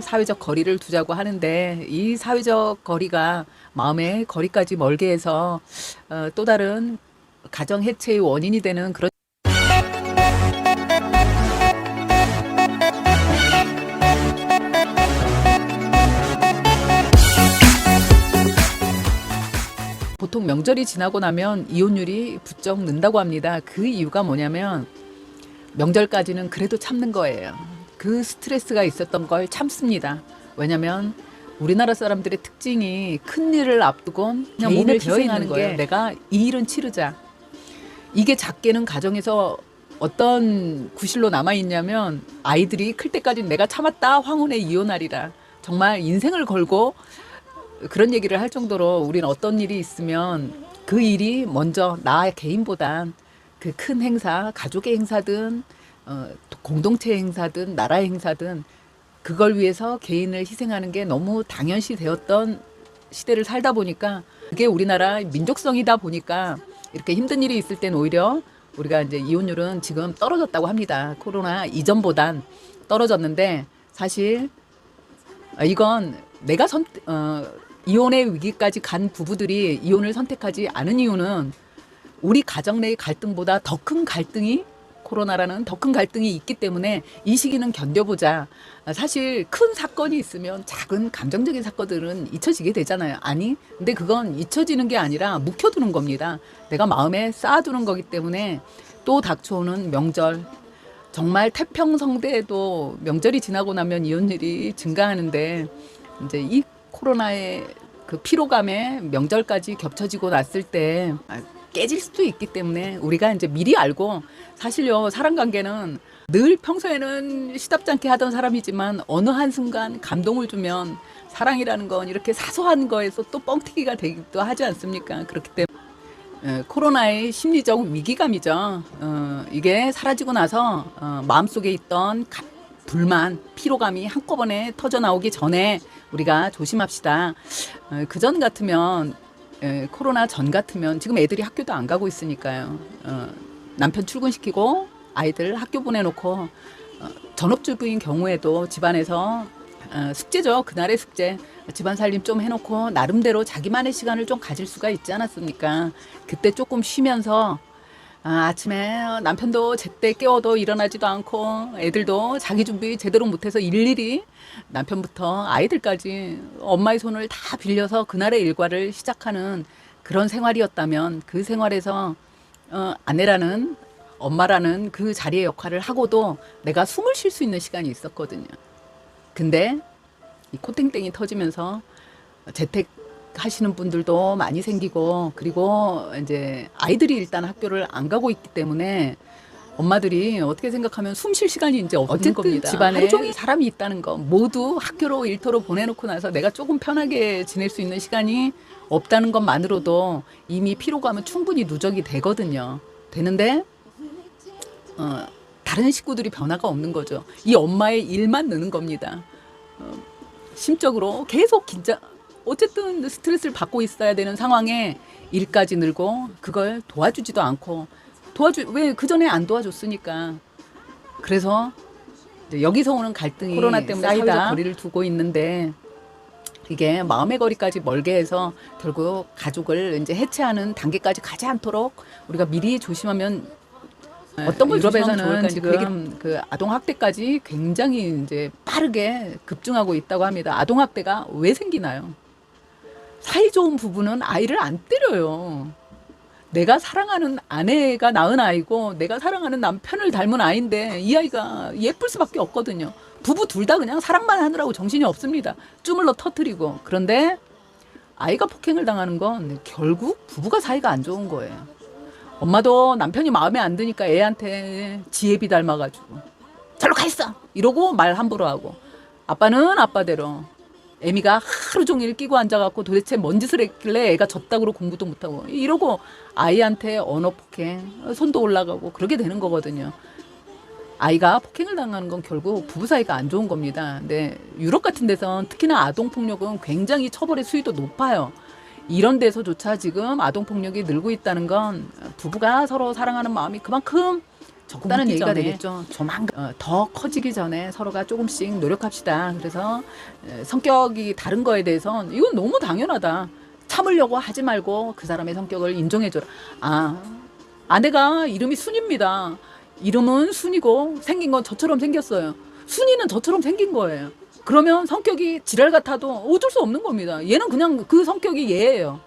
사회적 거리를 두자고 하는데 이 사회적 거리가 마음의 거리까지 멀게 해서 또 다른 가정 해체의 원인이 되는 그런 보통 명절이 지나고 나면 이혼율이 부쩍 는다고 합니다. 그 이유가 뭐냐면 명절까지는 그래도 참는 거예요. 그 스트레스가 있었던 걸 참습니다. 왜냐면 우리나라 사람들의 특징이 큰 일을 앞두곤 개인을 희생하는 거예요. 내가 이 일은 치르자. 이게 작게는 가정에서 어떤 구실로 남아있냐면 아이들이 클 때까지 내가 참았다 황혼에 이혼하리라. 정말 인생을 걸고 그런 얘기를 할 정도로 우리는 어떤 일이 있으면 그 일이 먼저 나 개인보단 그 큰 행사, 가족의 행사든 공동체 행사든 나라의 행사든 그걸 위해서 개인을 희생하는 게 너무 당연시 되었던 시대를 살다 보니까 그게 우리나라 민족성이다 보니까 이렇게 힘든 일이 있을 땐 오히려 우리가 이제 이혼율은 지금 떨어졌다고 합니다. 코로나 이전보단 떨어졌는데 사실 이건 내가 이혼의 위기까지 간 부부들이 이혼을 선택하지 않은 이유는 우리 가정 내의 갈등보다 더 큰 갈등이 코로나라는 더 큰 갈등이 있기 때문에 이 시기는 견뎌보자. 사실 큰 사건이 있으면 작은 감정적인 사건들은 잊혀지게 되잖아요. 아니, 근데 그건 잊혀지는 게 아니라 묵혀두는 겁니다. 내가 마음에 쌓아두는 거기 때문에 또 닥쳐오는 명절. 정말 태평성대에도 명절이 지나고 나면 이혼율이 증가하는데 이제 이 코로나의 그 피로감에 명절까지 겹쳐지고 났을 때 깨질 수도 있기 때문에 우리가 이제 미리 알고 사실요 사람 관계는 늘 평소에는 시답지 않게 하던 사람이지만 어느 한순간 감동을 주면 사랑이라는 건 이렇게 사소한 거에서 또 뻥튀기가 되기도 하지 않습니까? 그렇기 때문에 코로나의 심리적 위기감이죠. 이게 사라지고 나서 마음속에 있던 불만, 피로감이 한꺼번에 터져 나오기 전에 우리가 조심합시다. 그전 같으면 코로나 전 같으면 지금 애들이 학교도 안 가고 있으니까요. 남편 출근시키고 아이들 학교 보내놓고 전업주부인 경우에도 집안에서 숙제죠. 그날의 숙제. 집안 살림 좀 해놓고 나름대로 자기만의 시간을 좀 가질 수가 있지 않았습니까? 그때 조금 쉬면서 아침에 남편도 제때 깨워도 일어나지도 않고 애들도 자기 준비 제대로 못해서 일일이 남편부터 아이들까지 엄마의 손을 다 빌려서 그날의 일과를 시작하는 그런 생활이었다면 그 생활에서 아내라는 엄마라는 그 자리의 역할을 하고도 내가 숨을 쉴 수 있는 시간이 있었거든요. 근데 이 코땡땡이 터지면서 재택 하시는 분들도 많이 생기고 그리고 이제 아이들이 일단 학교를 안 가고 있기 때문에 엄마들이 어떻게 생각하면 숨 쉴 시간이 이제 없는 겁니다. 집안에 하루 종일 사람이 있다는 거 모두 학교로 일터로 보내놓고 나서 내가 조금 편하게 지낼 수 있는 시간이 없다는 것만으로도 이미 피로감은 충분히 누적이 되거든요. 되는데 다른 식구들이 변화가 없는 거죠. 이 엄마의 일만 느는 겁니다. 심적으로 계속 긴장 어쨌든 스트레스를 받고 있어야 되는 상황에 일까지 늘고 그걸 도와주지도 않고 왜 그전에 안 도와줬으니까. 그래서 여기서 오는 갈등이 코로나 때문에 사회적 거리를 두고 있는데 이게 마음의 거리까지 멀게 해서 결국 가족을 이제 해체하는 단계까지 가지 않도록 우리가 미리 조심하면 어떤 걸 유럽에서는 지금 그 아동 학대까지 굉장히 이제 빠르게 급증하고 있다고 합니다. 아동 학대가 왜 생기나요? 사이 좋은 부부는 아이를 안 때려요. 내가 사랑하는 아내가 낳은 아이고 내가 사랑하는 남편을 닮은 아이인데 이 아이가 예쁠 수밖에 없거든요. 부부 둘 다 그냥 사랑만 하느라고 정신이 없습니다. 쭈물러 터뜨리고. 그런데 아이가 폭행을 당하는 건 결국 부부가 사이가 안 좋은 거예요. 엄마도 남편이 마음에 안 드니까 애한테 지혜비 닮아가지고 절로 가 있어 이러고 말 함부로 하고 아빠는 아빠대로 애미가 하루 종일 끼고 앉아갖고 도대체 뭔 짓을 했길래 애가 저따구로 공부도 못하고 이러고 아이한테 언어 폭행, 손도 올라가고 그러게 되는 거거든요. 아이가 폭행을 당하는 건 결국 부부 사이가 안 좋은 겁니다. 근데 유럽 같은 데선 특히나 아동폭력은 굉장히 처벌의 수위도 높아요. 이런 데서조차 지금 아동폭력이 늘고 있다는 건 부부가 서로 사랑하는 마음이 그만큼 적다는 얘기가 되겠죠. 조만간 더 커지기 전에 서로가 조금씩 노력합시다. 그래서 성격이 다른 거에 대해선 이건 너무 당연하다. 참으려고 하지 말고 그 사람의 성격을 인정해줘라. 아내가 이름이 순입니다. 이름은 순이고 생긴 건 저처럼 생겼어요. 순이는 저처럼 생긴 거예요. 그러면 성격이 지랄 같아도 어쩔 수 없는 겁니다. 얘는 그냥 그 성격이 얘예요.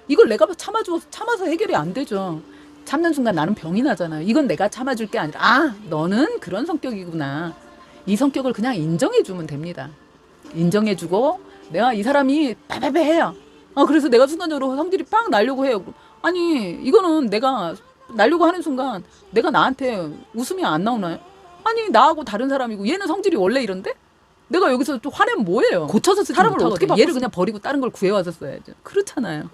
이걸 내가 참아서 해결이 안 되죠. 참는 순간 나는 병이 나잖아요. 이건 내가 참아줄 게 아니라 너는 그런 성격이구나. 이 성격을 그냥 인정해주면 됩니다. 인정해주고 내가 이 사람이 빼빼빼해요. 그래서 내가 순간적으로 성질이 빡 나려고 해요. 아니 이거는 내가 나려고 하는 순간 내가 나한테 웃음이 안 나오나요? 아니 나하고 다른 사람이고 얘는 성질이 원래 이런데? 내가 여기서 좀 화내면 뭐예요? 고쳐서 사람을 어떻게 얘를 그냥 버리고 다른 걸 구해와서 써야죠. 그렇잖아요.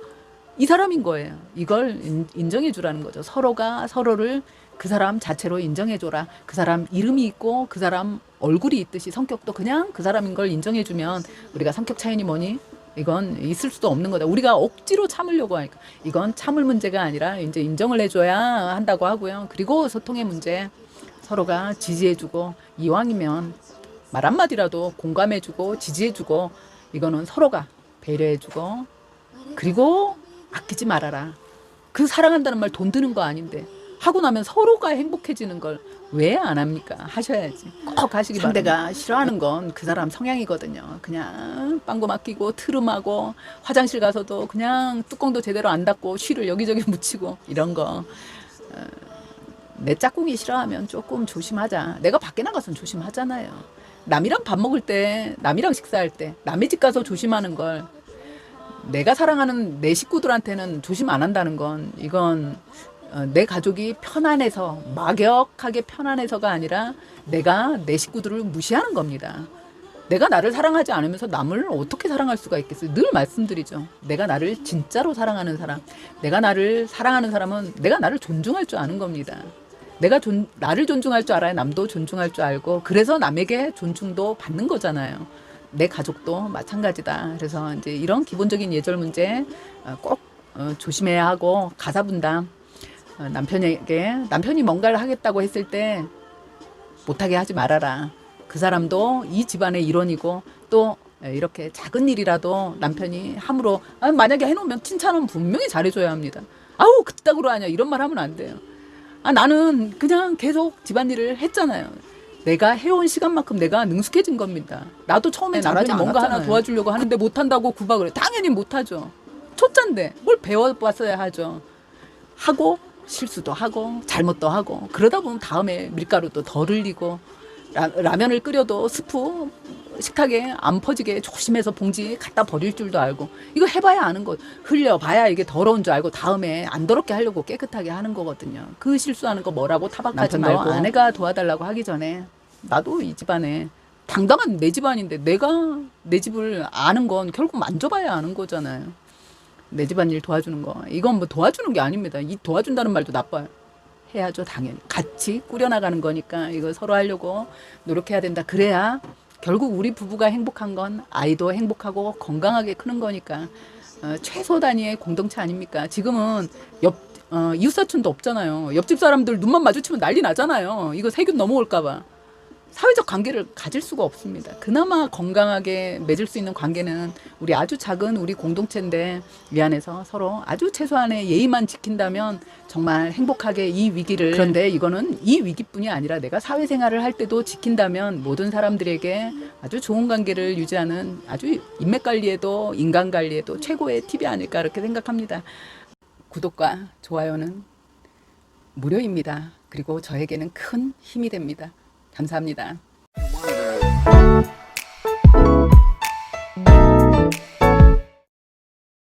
이 사람인 거예요. 이걸 인정해 주라는 거죠. 서로가 서로를 그 사람 자체로 인정해 줘라. 그 사람 이름이 있고 그 사람 얼굴이 있듯이 성격도 그냥 그 사람인 걸 인정해 주면 우리가 성격 차이니 뭐니? 이건 있을 수도 없는 거다. 우리가 억지로 참으려고 하니까 이건 참을 문제가 아니라 이제 인정을 해줘야 한다고 하고요. 그리고 소통의 문제 서로가 지지해주고 이왕이면 말 한마디라도 공감해주고 지지해주고 이거는 서로가 배려해주고 그리고 아끼지 말아라. 그 사랑한다는 말 돈 드는 거 아닌데 하고 나면 서로가 행복해지는 걸 왜 안 합니까? 하셔야지. 꼭 하시기 바랍니다. 상대가 싫어하는 건 그 사람 성향이거든요. 그냥 빵고 맡기고 트름하고 화장실 가서도 그냥 뚜껑도 제대로 안 닫고 쉬를 여기저기 묻히고 이런 거. 내 짝꿍이 싫어하면 조금 조심하자. 내가 밖에 나가서는 조심하잖아요. 남이랑 밥 먹을 때, 남이랑 식사할 때, 남의 집 가서 조심하는 걸 내가 사랑하는 내 식구들한테는 조심 안 한다는 건 이건 내 가족이 편안해서 막역하게 편안해서가 아니라 내가 내 식구들을 무시하는 겁니다. 내가 나를 사랑하지 않으면서 남을 어떻게 사랑할 수가 있겠어요? 늘 말씀드리죠. 내가 나를 진짜로 사랑하는 사람, 내가 나를 사랑하는 사람은 내가 나를 존중할 줄 아는 겁니다. 내가 나를 존중할 줄 알아야 남도 존중할 줄 알고 그래서 남에게 존중도 받는 거잖아요. 내 가족도 마찬가지다. 그래서 이제 이런 기본적인 예절 문제 꼭 조심해야 하고 가사 분담 남편이 뭔가를 하겠다고 했을 때 못하게 하지 말아라. 그 사람도 이 집안의 일원이고 또 이렇게 작은 일이라도 남편이 함부로 만약에 해놓으면 칭찬은 분명히 잘해줘야 합니다. 아우 그따구로 하냐 이런 말 하면 안 돼요. 나는 그냥 계속 집안일을 했잖아요. 내가 해온 시간만큼 내가 능숙해진 겁니다. 나도 처음에 남편이 뭔가 하나 도와주려고 하는데 못한다고 구박을 해요. 당연히 못하죠. 초짜인데 뭘 배워봤어야 하죠. 하고 실수도 하고 잘못도 하고 그러다 보면 다음에 밀가루도 덜 흘리고 라면을 끓여도 스프 식탁에 안 퍼지게 조심해서 봉지 갖다 버릴 줄도 알고 이거 해봐야 아는 거 흘려봐야 이게 더러운 줄 알고 다음에 안 더럽게 하려고 깨끗하게 하는 거거든요. 그 실수하는 거 뭐라고 타박하지 말고 아내가 도와달라고 하기 전에 나도 이 집안에 당당한 내 집안인데 내가 내 집을 아는 건 결국 만져봐야 아는 거잖아요. 내 집안일 도와주는 거 이건 뭐 도와주는 게 아닙니다. 이 도와준다는 말도 나빠요. 해야죠. 당연히 같이 꾸려나가는 거니까 이거 서로 하려고 노력해야 된다. 그래야 결국 우리 부부가 행복한 건 아이도 행복하고 건강하게 크는 거니까 최소 단위의 공동체 아닙니까? 지금은 이웃사촌도 없잖아요. 옆집 사람들 눈만 마주치면 난리 나잖아요. 이거 세균 넘어올까 봐. 사회적 관계를 가질 수가 없습니다. 그나마 건강하게 맺을 수 있는 관계는 우리 아주 작은 우리 공동체인데 이 안에서 서로 아주 최소한의 예의만 지킨다면 정말 행복하게 이 위기를 그런데 이거는 이 위기뿐이 아니라 내가 사회생활을 할 때도 지킨다면 모든 사람들에게 아주 좋은 관계를 유지하는 아주 인맥관리에도 인간관리에도 최고의 팁이 아닐까 이렇게 생각합니다. 구독과 좋아요는 무료입니다. 그리고 저에게는 큰 힘이 됩니다. 감사합니다.